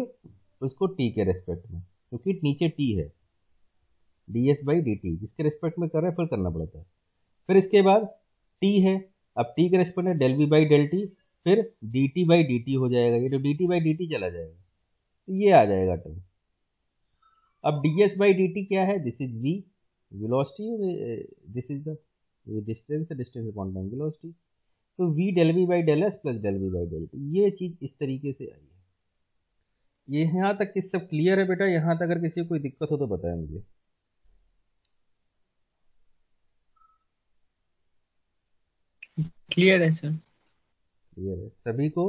उसको t के रिस्पेक्ट में, क्योंकि नीचे t है, D S by D T, जिसके रिस्पेक्ट में कर रहे हैं फिर करना पड़ता है। फिर इसके बाद t है, अब t के रिस्पेक्ट में del we by del t, फिर dt बाई dt हो जाएगा, ये तो dt बाई dt चला जाएगा, तो ये आ जाएगा टर्म। अब ds बाई dt क्या है, this is v velocity, this is the distance, distance upon time velocity, तो v del v by del s plus del v by del t, ये चीज इस तरीके से आई है। ये यहाँ तक किस सब क्लियर है बेटा? यहाँ तक अगर किसी को कोई दिक्कत हो तो बताएं मुझे। क्लियर है सर। क्लियर है सभी को?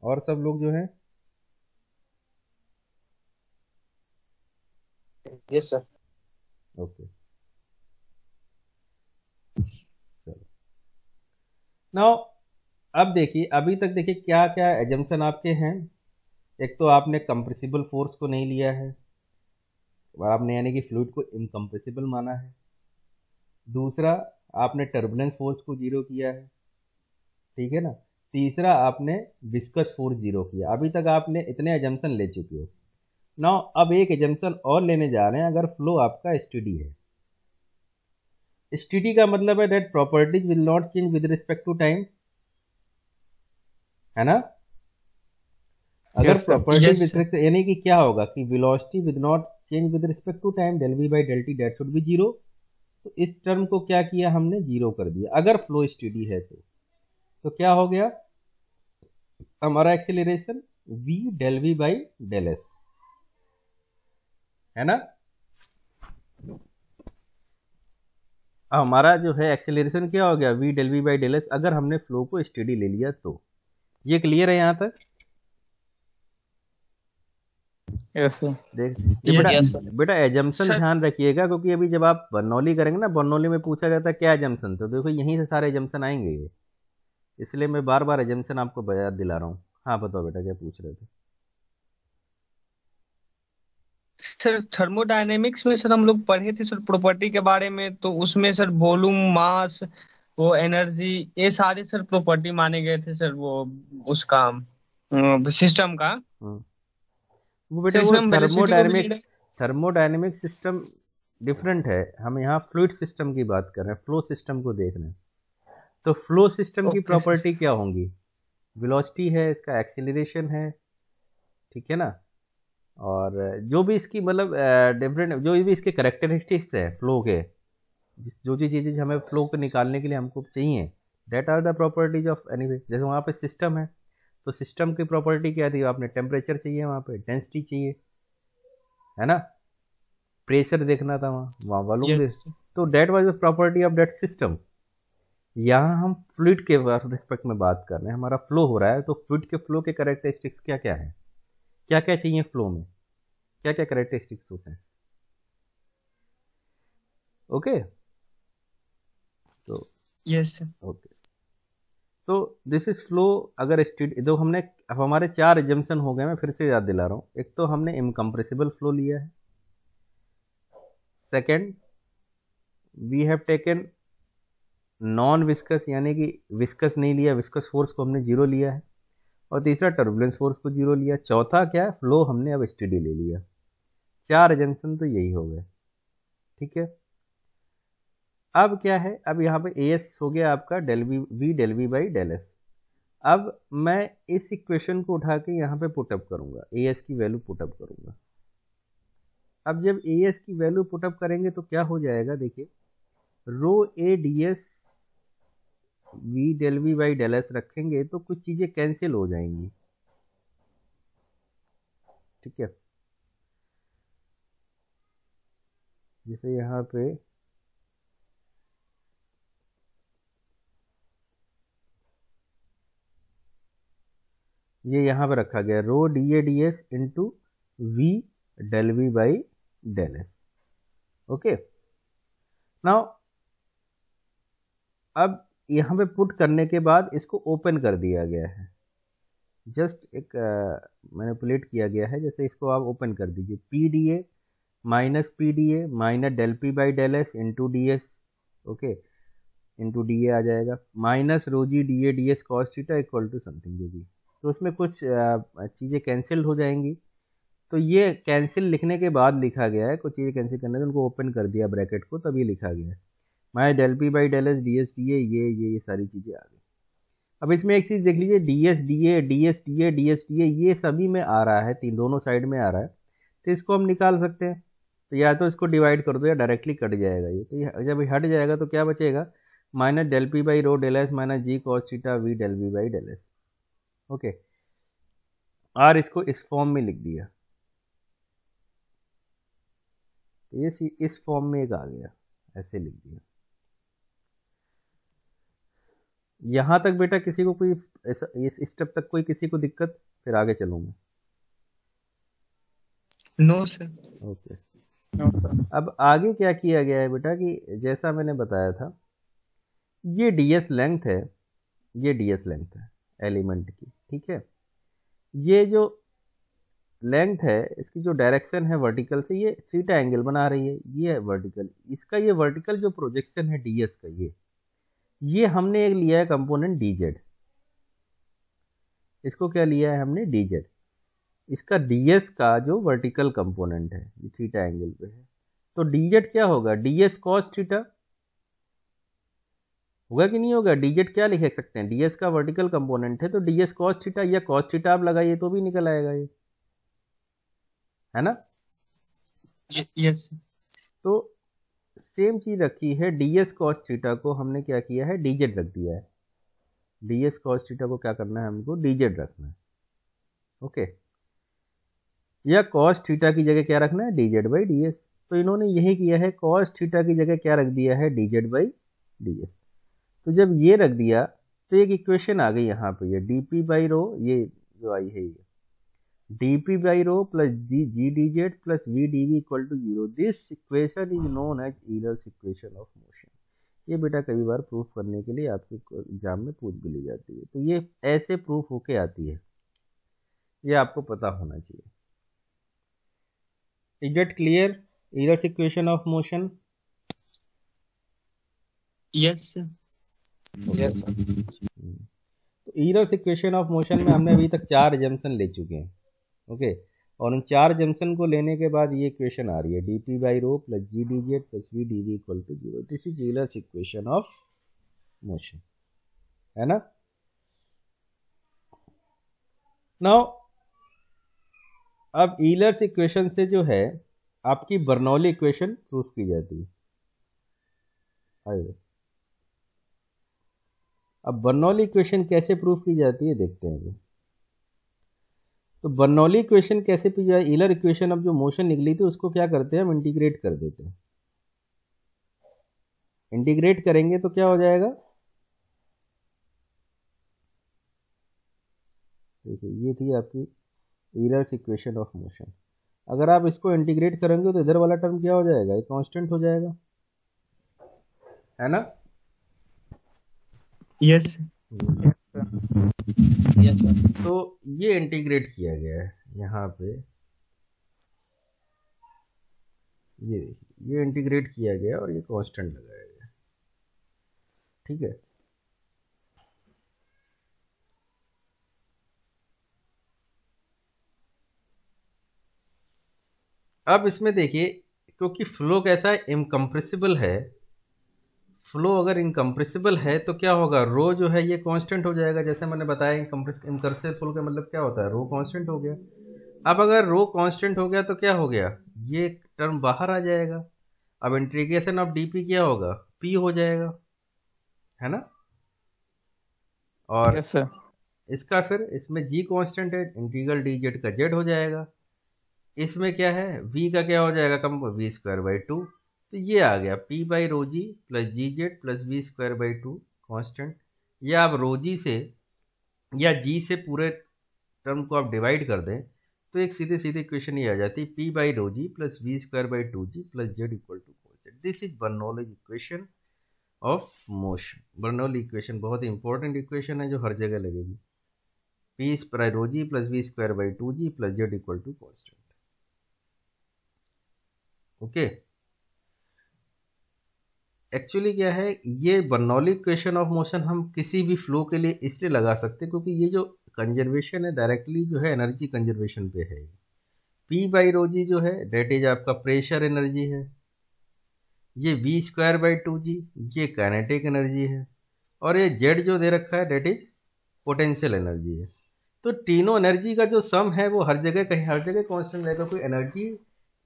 और सब लोग जो है? Yes sir. ओके, चलो नाउ अब देखिए, अभी तक देखिए क्या क्या एजम्पशन आपके हैं। एक तो आपने कंप्रेसिबल फोर्स को नहीं लिया है, आपने यानी कि फ्लूइड को इनकम्प्रेसिबल माना है। दूसरा, आपने टर्बुलेंस फोर्स को जीरो किया है, ठीक है ना। तीसरा, आपने विस्कस फोर्स जीरो किया। अभी तक आपने इतने एजम्पशन ले चुके हो। नाउ अब एक एजम्पशन और लेने जा रहे हैं, अगर फ्लो आपका स्टेडी है। स्टेडी का मतलब है that properties will not change with respect to time, है ना। अगर प्रॉपर्टी यानी कि क्या होगा कि velocity with not change with respect to time, del we by del t that should be zero. तो इस टर्म को क्या किया हमने, जीरो कर दिया। अगर फ्लो स्टेडी है तो क्या हो गया हमारा acceleration, v del we by del s, है ना। हमारा जो है एक्सीलरेशन क्या हो गया, v del we by del s, अगर हमने फ्लो को स्टेडी ले लिया तो। ये क्लियर है यहाँ तक? Yes sir. देख बेटा एजम्पशन ध्यान रखिएगा, क्योंकि अभी जब आप बर्नौली करेंगे ना, बर्नौली में पूछा जाता है क्या एजम्पशन, तो देखो यहीं से सारे एजम्पशन आएंगे ये, इसलिए मैं बार बार एजम्पशन आपको याद दिला रहा हूँ। हाँ बताओ बेटा क्या पूछ रहे थे? सर थर्मोडायनेमिक्स में सर हम लोग पढ़े थे सर प्रॉपर्टी के बारे में, तो उसमें सर वॉल्यूम, मास, वो एनर्जी, ये सारे सर प्रॉपर्टी माने गए थे सर, वो उसका सिस्टम का। वो बेटा वो थर्मोडायनेमिक सिस्टम डिफरेंट है, हम यहाँ फ्लूइड सिस्टम की बात कर रहे हैं, फ्लो सिस्टम को देख रहे हैं। तो फ्लो सिस्टम की प्रॉपर्टी क्या होंगी, वेलोसिटी है, इसका एक्सीलरेशन है, ठीक है ना। और जो भी इसकी मतलब डिफरेंट जो भी इसके कैरेक्टरिस्टिक्स है फ्लो के, जो जो चीज़ें हमें फ्लो को निकालने के लिए हमको चाहिए, that are the properties of any. जैसे वहाँ पे सिस्टम है, तो सिस्टम की प्रॉपर्टी क्या थी, आपने टेम्परेचर चाहिए, वहाँ पे डेंसिटी चाहिए, है ना, प्रेशर देखना था वहाँ वॉल्यूम, तो that was the property of that system. यहाँ हम फ्लूइड के रिस्पेक्ट में बात कर रहे हैं, हमारा फ्लो हो रहा है, तो फ्लूइड के फ्लो के कैरेक्टरिस्टिक्स क्या क्या है, क्या क्या चाहिए फ्लो में, क्या क्या कैरेक्टरिस्टिक्स होते हैं। ओके तो यस ओके, तो दिस इज फ्लो। अगर स्टेट दो हमने, अब हमारे चार एजम्पशन हो गए, मैं फिर से याद दिला रहा हूँ। एक तो हमने इनकम्प्रेसिबल फ्लो लिया है, second we have taken non viscous, यानी कि विस्कस नहीं लिया, विस्कस फोर्स को हमने जीरो लिया है, और तीसरा टर्बुलेंस फोर्स को जीरो लिया, चौथा क्या है, फ्लो हमने अब स्टेडी ले लिया। चार एजम्पशन तो यही हो गए, ठीक है। अब क्या है, अब यहाँ पे ए एस हो गया आपका del v del we by del s. अब मैं इस इक्वेशन को उठा के यहाँ पे पुटअप करूँगा, ए एस की वैल्यू पुटअप करूँगा। अब जब ए एस की वैल्यू पुटअप करेंगे तो क्या हो जाएगा, देखिए rho A D S V del we by del S रखेंगे तो कुछ चीज़ें कैंसिल हो जाएंगी, ठीक है। जैसे यहाँ पे ये यहाँ पे रखा गया rho D A D S into V del we by del S, okay. Now अब यहाँ पे पुट करने के बाद इसको ओपन कर दिया गया है, जस्ट एक मैनिपुलेट किया गया है। जैसे इसको आप ओपन कर दीजिए, P D A minus del P by del S into D S, okay, into D A आ जाएगा, minus rho G D A D S cos theta equal to something जो भी, तो उसमें कुछ चीज़ें कैंसिल हो जाएंगी। तो ये कैंसिल लिखने के बाद लिखा गया है, कुछ चीज़ें कैंसिल करने से उनको ओपन कर दिया ब्रैकेट को, तब ये लिखा गया है minus del P by del s d s d a, ये सारी चीज़ें आ गई। अब इसमें एक चीज़ देख लीजिए, DSDA DSTA DSTA ये सभी में आ रहा है, तीन दोनों साइड में आ रहा है, तो इसको हम निकाल सकते हैं। तो या तो इसको डिवाइड कर दो या डायरेक्टली कट जाएगा ये। तो ये जब हट जाएगा तो क्या बचेगा, minus del P by rho del s minus g cos theta v del we by del S. Okay, और इसको इस फॉर्म में लिख दिया, ये इस फॉर्म में एक आ गया, ऐसे लिख दिया। यहां तक बेटा किसी को कोई ऐसा इस स्टेप तक कोई किसी को दिक्कत, फिर आगे चलूंगा। No sir. ओके, अब आगे क्या किया गया है बेटा कि जैसा मैंने बताया था, ये ds लेंथ है, ये ds लेंथ है एलिमेंट की, ठीक है। ये जो लेंथ है इसकी जो डायरेक्शन है वर्टिकल से, ये थीटा एंगल बना रही है, ये है वर्टिकल। इसका ये वर्टिकल जो प्रोजेक्शन है ds का, ये हमने एक लिया है कंपोनेंट dz। इसको क्या लिया है हमने, dz। इसका ds का जो वर्टिकल कंपोनेंट है ये थीटा एंगल पे है, तो dz क्या होगा, ds cos थीटा होगा कि नहीं होगा। dz क्या लिख सकते हैं, ds का वर्टिकल कंपोनेंट है तो ds cos थीटा, या cos थीटा आप लगाइए तो भी निकल आएगा ये, है ना। यस। तो सेम चीज रखी है, ds cos थीटा को हमने क्या किया है, dz रख दिया है। ds cos थीटा को क्या करना है, हमको dz रखना है। ओके, या cos थीटा की जगह क्या रखना है, dz बाई ds। तो इन्होंने यही किया है, cos थीटा की जगह क्या रख दिया है, dz बाई ds। तो जब ये रख दिया तो एक इक्वेशन आ गई यहाँ पे, ये dp बाई रो, ये जो आई है ये dp by rho plus G D Z plus V D V equal to 0। This equation is known as Euler's equation of motion. ये बेटा कई बार प्रूफ करने के लिए आपके एग्जाम में पूछ भी ली जाती है, तो ये ऐसे प्रूफ होके आती है, ये आपको पता होना चाहिए। Is it clear, Euler's equation of motion? Yes तो ईलर्स इक्वेशन ऑफ मोशन में हमने अभी तक 4 जंक्शन ले चुके हैं। ओके, और उन 4 जंक्शन को लेने के बाद ये इक्वेशन आ रही है, dp by rho plus G D Z plus V D V equal to 0। This is Euler's equation of motion, है ना। नाउ अब ईलर्स इक्वेशन से जो है आपकी बर्नौली इक्वेशन प्रूफ की जाती है। आइए, अब बर्नौली इक्वेशन कैसे प्रूफ की जाती है देखते हैं अभी। तो बर्नौली इक्वेशन कैसे पी जाए, ईलर इक्वेशन अब जो मोशन निकली थी उसको क्या करते हैं हम, इंटीग्रेट कर देते हैं। इंटीग्रेट करेंगे तो क्या हो जाएगा, देखिए ये थी आपकी ईलर्स इक्वेशन ऑफ मोशन। अगर आप इसको इंटीग्रेट करेंगे तो इधर वाला टर्म क्या हो जाएगा, ये कांस्टेंट हो जाएगा, है ना। यस। तो ये इंटीग्रेट किया गया है यहाँ पे, ये इंटीग्रेट किया गया और ये कांस्टेंट लगाया गया, ठीक है। अब इसमें देखिए, क्योंकि फ्लो कैसा है, इनकम्प्रेसिबल है। फ्लो अगर इनकम्प्रेसिबल है तो क्या होगा, रो जो है ये कांस्टेंट हो जाएगा, जैसे मैंने बताया इनकम्प्रेसिबल फ्लो का मतलब क्या होता है, रो कांस्टेंट हो गया। अब अगर रो कांस्टेंट हो गया तो क्या हो गया, ये टर्म बाहर आ जाएगा। अब इंटीग्रेशन ऑफ डीपी क्या होगा, पी हो जाएगा, है ना। और yes, इसका फिर इसमें जी कांस्टेंट है, इंटीग्रल डी जेड का जेड हो जाएगा। इसमें क्या है, v का क्या हो जाएगा, कम वी स्क्वायर बाई 2। तो ये आ गया p by rho g plus g z plus v square by 2 constant. या आप रो जी से या g से पूरे टर्म को आप डिवाइड कर दें तो एक सीधे सीधे इक्वेशन ये आ जाती है, p by rho g plus v square by 2g plus z equal to constant. This is Bernoulli equation of motion. Bernoulli equation बहुत ही इंपॉर्टेंट इक्वेशन है जो हर जगह लगेगी, p by rho g plus v square by 2g plus z equal to constant. Okay, actually क्या है, ये Bernoulli equation of motion हम किसी भी फ्लो के लिए इसलिए लगा सकते हैं क्योंकि ये जो कंजर्वेशन है डायरेक्टली जो है एनर्जी कंजर्वेशन पे है। p बाई रो जी जो है डेट इज आपका प्रेशर एनर्जी है, ये वी स्क्वायर बाई 2g ये काइनेटिक एनर्जी है, और ये जेड जो दे रखा है डेट इज पोटेंशियल एनर्जी है। तो तीनों एनर्जी का जो सम है वो हर जगह कहीं हर जगह कांस्टेंट रहेगा। कोई energy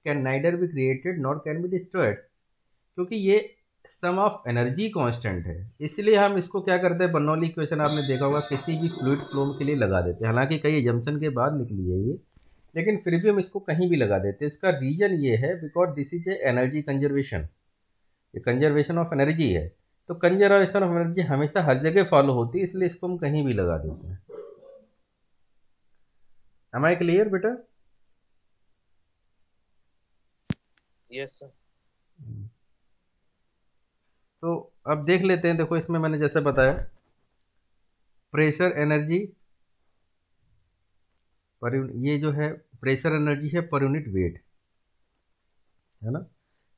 can neither be created not can be destroyed, क्योंकि ये सम ऑफ एनर्जी कांस्टेंट है। इसलिए हम इसको क्या करते हैं, बर्नौली इक्वेशन आपने देखा होगा किसी भी फ्लूइड फ्लो के लिए लगा देते हैं। हालांकि कई एजम्पशन के बाद निकली है ये, लेकिन फिर भी हम इसको कहीं भी लगा देते हैं। इसका रीजन ये है because this is a energy conservation, ये कंजर्वेशन ऑफ एनर्जी है। तो कंजर्वेशन ऑफ एनर्जी हमेशा हर जगह फॉलो होती है, इसलिए इसको हम कहीं भी लगा देते हैं। एम आई क्लियर बेटा? Yes sir. तो अब देख लेते हैं। देखो इसमें मैंने जैसे बताया प्रेशर एनर्जी पर ये जो है प्रेशर एनर्जी है पर यूनिट वेट, है ना।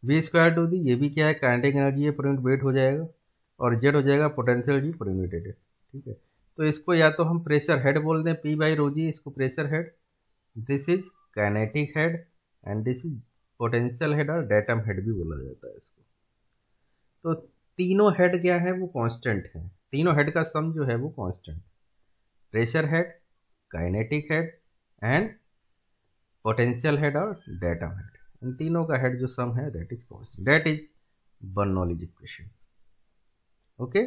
वी स्क्वायर टू दी, ये भी क्या है, काइनेटिक एनर्जी है पर यूनिट वेट हो जाएगा, और जेड हो जाएगा potential energy per unit area. ठीक है, तो इसको या तो हम प्रेशर हेड बोल दें, पी बाई रो जी, इसको pressure head, this is kinetic head and this is potential head और डेटम हेड भी बोला जाता है इसको। तो तीनों हेड क्या है, वो कांस्टेंट है। तीनों हेड का सम जो है वो constant, pressure head, kinetic head and potential head और डेटम हेड, इन तीनों का हेड जो सम है that is constant, that is Bernoulli's equation. Okay,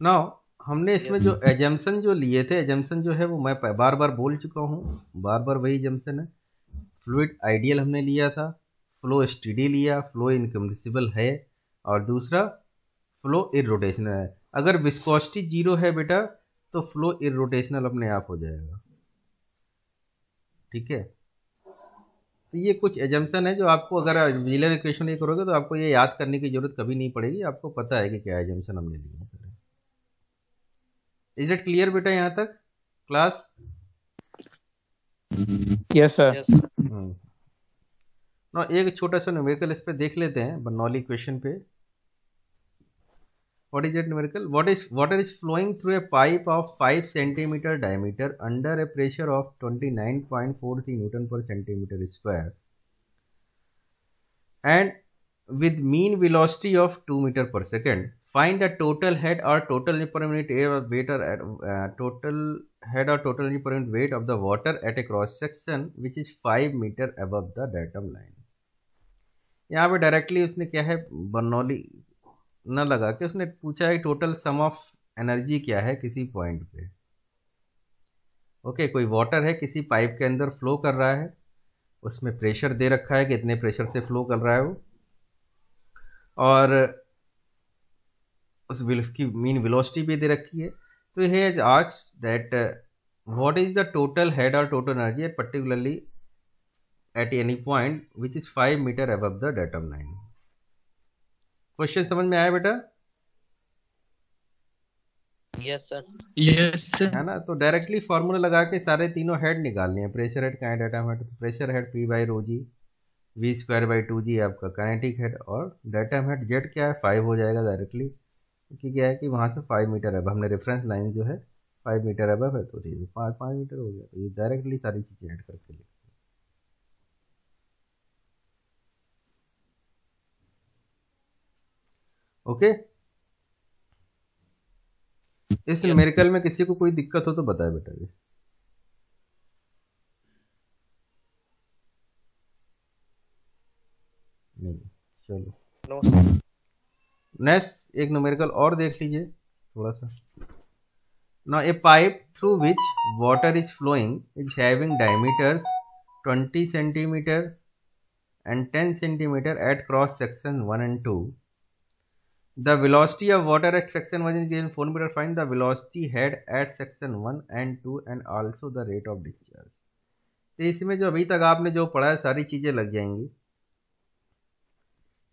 now हमने इसमें जो एजम्पशन जो लिए थे, एजम्पशन जो है वो मैं बार बार बोल चुका हूँ, बार बार वही एजम्पशन है। फ्लूइड आइडियल हमने लिया था, फ्लो स्टेडी लिया, फ्लो इनकम्प्रेसिबल है, और दूसरा फ्लो इरोटेशनल है। अगर विस्कोसिटी जीरो है बेटा तो फ्लो इरोटेशनल अपने आप हो जाएगा। ठीक है, तो ये कुछ एजम्पशन है जो आपको अगर विजिलर इक्वेशन ये करोगे तो आपको ये याद करने की जरूरत कभी नहीं पड़ेगी, आपको पता है कि क्या एजम्पशन हमने लिए हैं। इज इट क्लियर बेटा यहाँ तक क्लास? Yes sir. ना एक छोटा सा न्यूमेरिकल इस पे देख लेते हैं, बर्नौली इक्वेशन पे। What is it numerical? Water is flowing through a pipe of 5 centimetre diameter under a pressure of 29.43 newton per centimetre square and with mean velocity of 2 meter per second. Find the total head or total per unit weight or total head or total per unit weight of the water at a cross section which is 5 meter above the datum line. यहाँ पे directly उसने क्या है, Bernoulli न लगा के उसने पूछा है टोटल सम ऑफ एनर्जी क्या है किसी पॉइंट पे। ओके, कोई वाटर है किसी पाइप के अंदर फ्लो कर रहा है, उसमें प्रेशर दे रखा है, कितने प्रेशर से फ्लो कर रहा है वो, और उसकी मीन वेलोसिटी भी दे रखी है। तो ये has asked that what is the total head और total energy at particularly at any point which is 5 metre above the datum line. Question समझ में आया बेटा? Yes sir. यस है ना। तो डायरेक्टली फॉर्मूला लगा के सारे तीनों हेड निकालने हैं, pressure head, kinetic datum head. Pressure head p by rho g, v square by 2 g आपका काइनेटिक हेड, और डेटम हेड जेड क्या है 5 हो जाएगा डायरेक्टली, क्योंकि क्या है कि वहाँ से 5 मीटर अब हमने रेफरेंस लाइन जो है 5 मीटर अब है, तो ये 5 मीटर हो गया। तो ये डायरेक्टली सारी चीज़ें ऐड करके लिखते हैं। ओके, इस न्यूमेरिकल में किसी को कोई दिक्कत हो तो बताए बेटा जी। नहीं, चलो नेक्स्ट एक न्यूमेरिकल और देख लीजिए थोड़ा सा। Now a pipe through which water is flowing is having diameters 20 centimeter and 10 centimeter at cross section 1 and 2. The velocity of water at section 1 is given 4 meter. Find the velocity head at section 1 and 2 and also the rate of discharge. तो इसमें जो अभी तक आपने जो पढ़ा है सारी चीजें लग जाएंगी।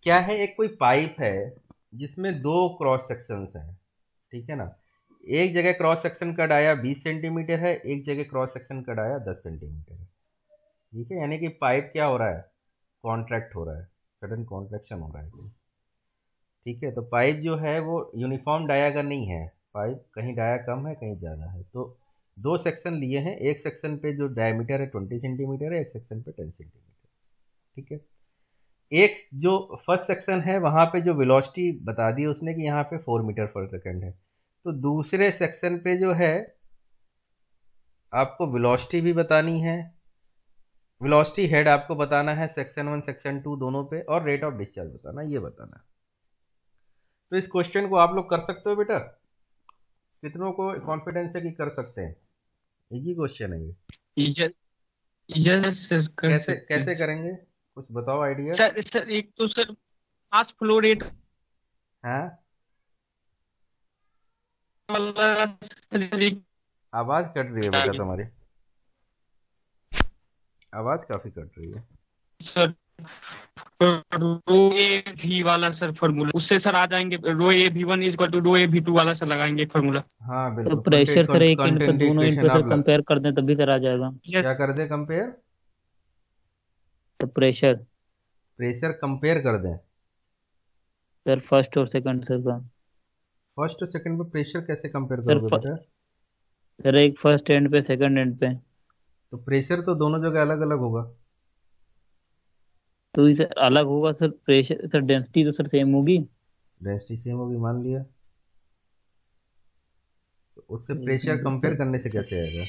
क्या है, एक कोई पाइप है जिसमें 2 क्रॉस सेक्शंस हैं, ठीक है ना। एक जगह क्रॉस सेक्शन का डाया 20 सेंटीमीटर है, एक जगह क्रॉस सेक्शन का डाया 10 सेंटीमीटर है। ठीक है, यानी कि पाइप क्या हो रहा है, कॉन्ट्रैक्ट हो रहा है, सडन कॉन्ट्रैक्शन हो रहा है। ठीक है, तो पाइप जो है वो यूनिफॉर्म डाया का नहीं है, पाइप कहीं डाया कम है कहीं ज़्यादा है। तो 2 सेक्शन लिए हैं, एक सेक्शन पे जो डायमीटर है 20 सेंटीमीटर है, एक सेक्शन पे 10 सेंटीमीटर। ठीक है, एक जो फर्स्ट सेक्शन है वहाँ पे जो वेलोसिटी बता दी उसने कि यहाँ पे 4 मीटर पर सेकेंड है, तो दूसरे सेक्शन पे जो है आपको वेलोसिटी भी बतानी है, वेलोसिटी हेड आपको बताना है सेक्शन 1 सेक्शन 2 दोनों पे, और रेट ऑफ डिस्चार्ज बताना, ये बताना है। तो इस क्वेश्चन को आप लोग कर सकते हो बेटा? कितनों को कॉन्फिडेंस है कि कर सकते हैं? इजी क्वेश्चन है ये। यस यस सर, कर कैसे सकते हैं कैसे करेंगे, कुछ बताओ आइडिया। सर। एक तो सर 5 फ्लो रेट हाँ, वाला सर, एक आवाज कट रही है बेटा तुम्हारी, आवाज काफी कट रही है। सर रो ए भी वाला सर फॉर्मूला, उससे सर आ जाएंगे रो ए भी वन इज इक्वल टू रो ए भी टू वाला सर लगाएंगे फॉर्मूला। हाँ तो बिल्कुल, प्रेशर सर एक इन पे, दोनों इन पे सर आप लग, कंपेयर कर दें तभी सर आ जाएगा। क्या कर दे कंपेयर? तो प्रेशर प्रेशर कंपेयर कर दें? सर फर्स्ट और सेकंड सर का। फर्स्ट और सेकंड पे प्रेशर कैसे कंपेयर सर करोगे बेटा? सर एक फर्स्ट एंड पे सेकंड एंड पे, तो प्रेशर तो दोनों जगह अलग अलग होगा। तो ये सर अलग होगा सर। प्रेशर सर डेंसिटी तो सर सेम होगी। डेंसिटी सेम होगी मान लिया, तो उससे प्रेशर कंपेयर करने से कैसे आएगा,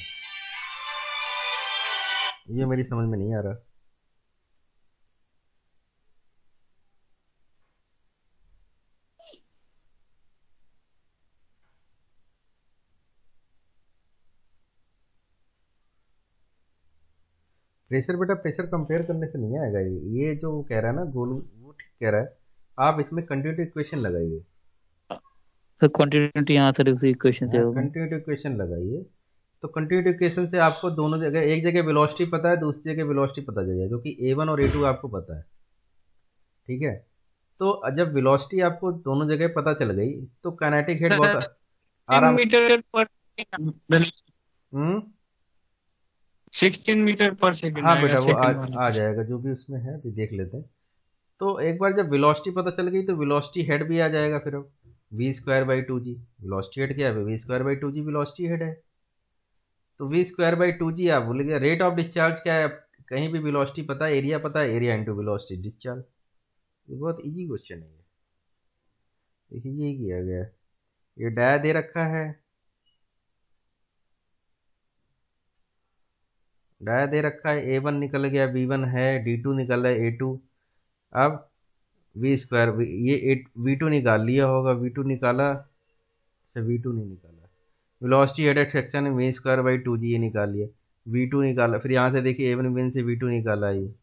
ये मेरी समझ में नहीं आ रहा। प्रेशर बेटा प्रेशर कंपेयर करने से नहीं आएगा, ये जो कह रहा है ना गोलू, वो ठीक कह रहा है। आप इसमें कंटिन्यूटी इक्वेशन लगाइए सर कंटिन्यूटी, यहाँ सर उसी इक्वेशन से होगा। कंटिन्यूटी इक्वेशन लगाइए, तो कंटिन्यूटी इक्वेशन से आपको दोनों जगह, एक जगह वेलोसिटी पता है, दूसरी जगह वेलोसिटी पता चल जाएगा, जो कि A1 और A2 आपको पता है। ठीक है, तो जब वेलोसिटी आपको दोनों जगह पता चल गई तो काइनेटिक हेड बहुत आराम। मीटर पर सेकंड, हम्म 16 मीटर पर सेकंड हाँ आएगा बेटा वो सेकंड आ जाएगा, जो भी उसमें है अभी देख लेते हैं। तो एक बार जब वेलोसिटी पता चल गई तो वेलोसिटी हेड भी आ जाएगा फिर। अब v²/2g, वेलोसिटी हेड क्या है? v²/2g वेलोसिटी हेड है। तो v²/2g आप बोलेंगे रेट ऑफ डिस्चार्ज क्या है? कहीं भी वेलोसिटी पता है, एरिया पता है, एरिया इंटू वेलोसिटी डिस्चार्ज। ये बहुत इजी क्वेश्चन है। देखिए ये किया गया है, ये डाया दे रखा है, डाया दे रखा है, A1 निकल गया, V1 है, D2 निकल रहा है, A2। अब v², ये V2 निकाल लिया होगा, V2 निकाला, अच्छा V2 नहीं निकाला, वेलोसिटी हेड सेक्शन में v²/2g ये निकाल लिया, V2 निकाला, फिर यहाँ से देखिए A1 बिन से V2 निकाला, ये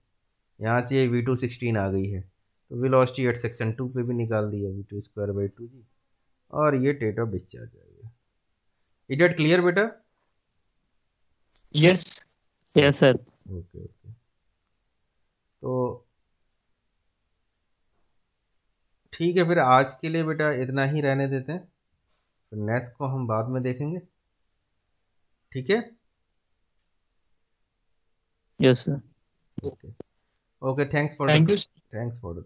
यहाँ से ये V2 16 आ गई है, तो वेलोसिटी हेड सेक्शन 2 पे भी निकाल दिया V2²/2g, और ये रेट ऑफ डिस्चार्ज आ गया। इज इट क्लियर बेटा? Yes yes sir. Okay okay, तो ठीक है, फिर आज के लिए बेटा इतना ही रहने देते हैं, तो नेक्स्ट को हम बाद में देखेंगे। ठीक है, yes sir. Okay okay, thanks for thank you. Thanks for the